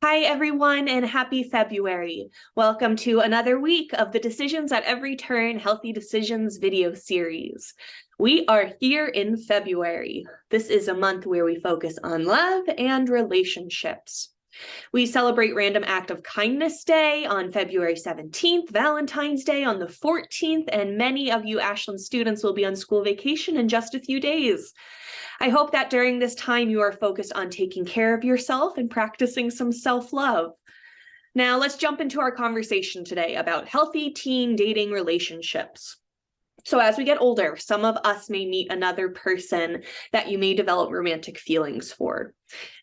Hi, everyone, and happy February. Welcome to another week of the Decisions at Every Turn Healthy Decisions video series. We are here in February. This is a month where we focus on love and relationships. We celebrate Random Act of Kindness Day on February 17th, Valentine's Day on the 14th, and many of you Ashland students will be on school vacation in just a few days. I hope that during this time you are focused on taking care of yourself and practicing some self-love. Now let's jump into our conversation today about healthy teen dating relationships. So as we get older, some of us may meet another person that you may develop romantic feelings for.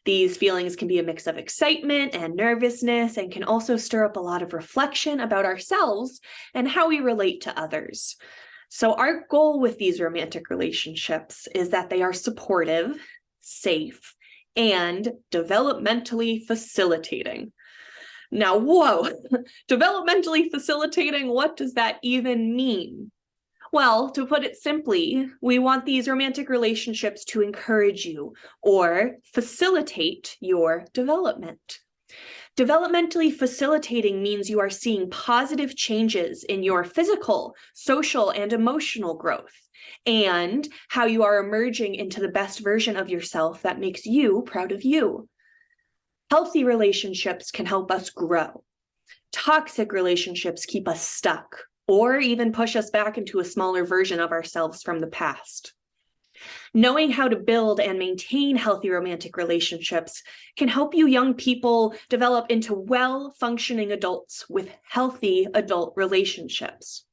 These feelings can be a mix of excitement and nervousness and can also stir up a lot of reflection about ourselves and how we relate to others. So our goal with these romantic relationships is that they are supportive, safe, and developmentally facilitating. Now, whoa, developmentally facilitating, what does that even mean? Well, to put it simply, we want these romantic relationships to encourage you or facilitate your development. Developmentally facilitating means you are seeing positive changes in your physical, social, and emotional growth, and how you are emerging into the best version of yourself that makes you proud of you. Healthy relationships can help us grow. Toxic relationships keep us stuck, or even push us back into a smaller version of ourselves from the past. Knowing how to build and maintain healthy romantic relationships can help you young people develop into well-functioning adults with healthy adult relationships.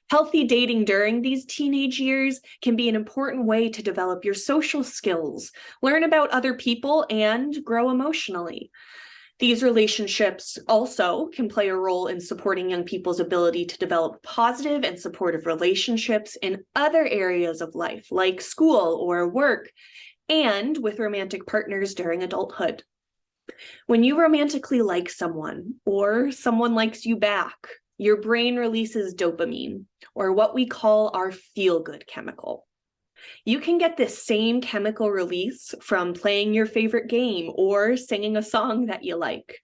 Healthy dating during these teenage years can be an important way to develop your social skills, learn about other people, and grow emotionally. These relationships also can play a role in supporting young people's ability to develop positive and supportive relationships in other areas of life, like school or work, and with romantic partners during adulthood. When you romantically like someone, or someone likes you back, your brain releases dopamine, or what we call our feel-good chemical. You can get this same chemical release from playing your favorite game or singing a song that you like.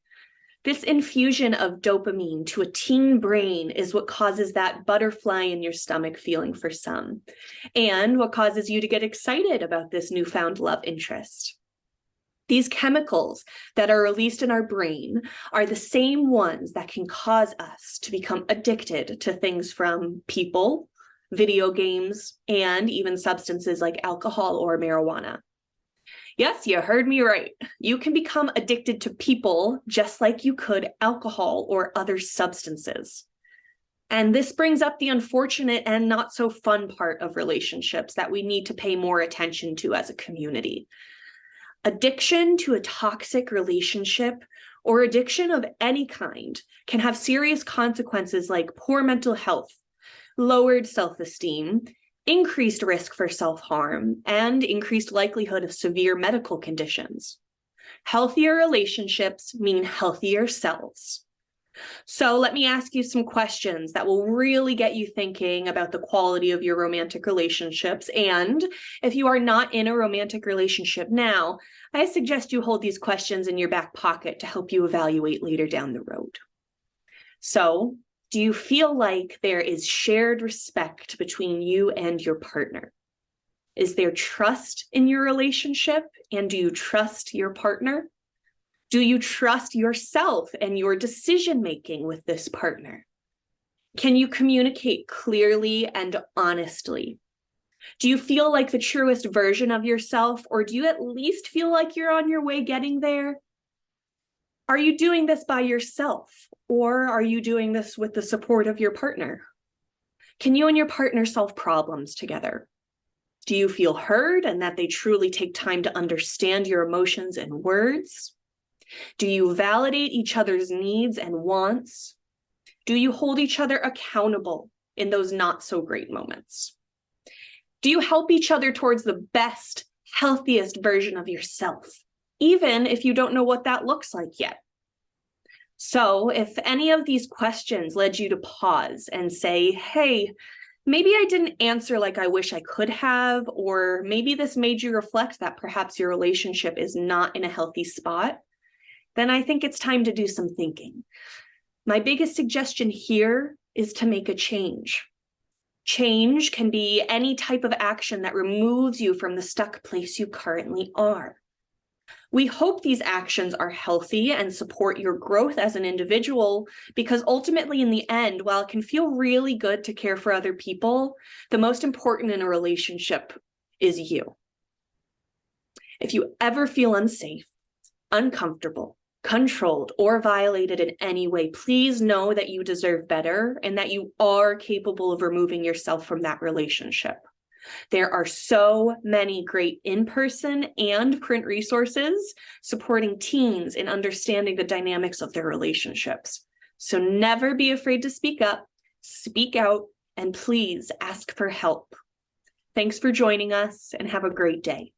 This infusion of dopamine to a teen brain is what causes that butterfly in your stomach feeling for some, and what causes you to get excited about this newfound love interest. These chemicals that are released in our brain are the same ones that can cause us to become addicted to things from people, video games, and even substances like alcohol or marijuana. Yes, you heard me right. You can become addicted to people just like you could alcohol or other substances. And this brings up the unfortunate and not so fun part of relationships that we need to pay more attention to as a community. Addiction to a toxic relationship or addiction of any kind can have serious consequences like poor mental health, lowered self-esteem, increased risk for self-harm, and increased likelihood of severe medical conditions. Healthier relationships mean healthier selves. So let me ask you some questions that will really get you thinking about the quality of your romantic relationships. And if you are not in a romantic relationship now, I suggest you hold these questions in your back pocket to help you evaluate later down the road. So, do you feel like there is shared respect between you and your partner? Is there trust in your relationship? And do you trust your partner? Do you trust yourself and your decision-making with this partner? Can you communicate clearly and honestly? Do you feel like the truest version of yourself, or do you at least feel like you're on your way getting there? Are you doing this by yourself, or are you doing this with the support of your partner? Can you and your partner solve problems together? Do you feel heard and that they truly take time to understand your emotions and words? Do you validate each other's needs and wants? Do you hold each other accountable in those not so great moments? Do you help each other towards the best, healthiest version of yourself, even if you don't know what that looks like yet? So if any of these questions led you to pause and say, hey, maybe I didn't answer like I wish I could have, or maybe this made you reflect that perhaps your relationship is not in a healthy spot, then I think it's time to do some thinking. My biggest suggestion here is to make a change. Change can be any type of action that removes you from the stuck place you currently are. We hope these actions are healthy and support your growth as an individual, because ultimately in the end, while it can feel really good to care for other people, the most important in a relationship is you. If you ever feel unsafe, uncomfortable, controlled, or violated in any way, please know that you deserve better and that you are capable of removing yourself from that relationship. There are so many great in-person and print resources supporting teens in understanding the dynamics of their relationships. So never be afraid to speak up, speak out, and please ask for help. Thanks for joining us and have a great day.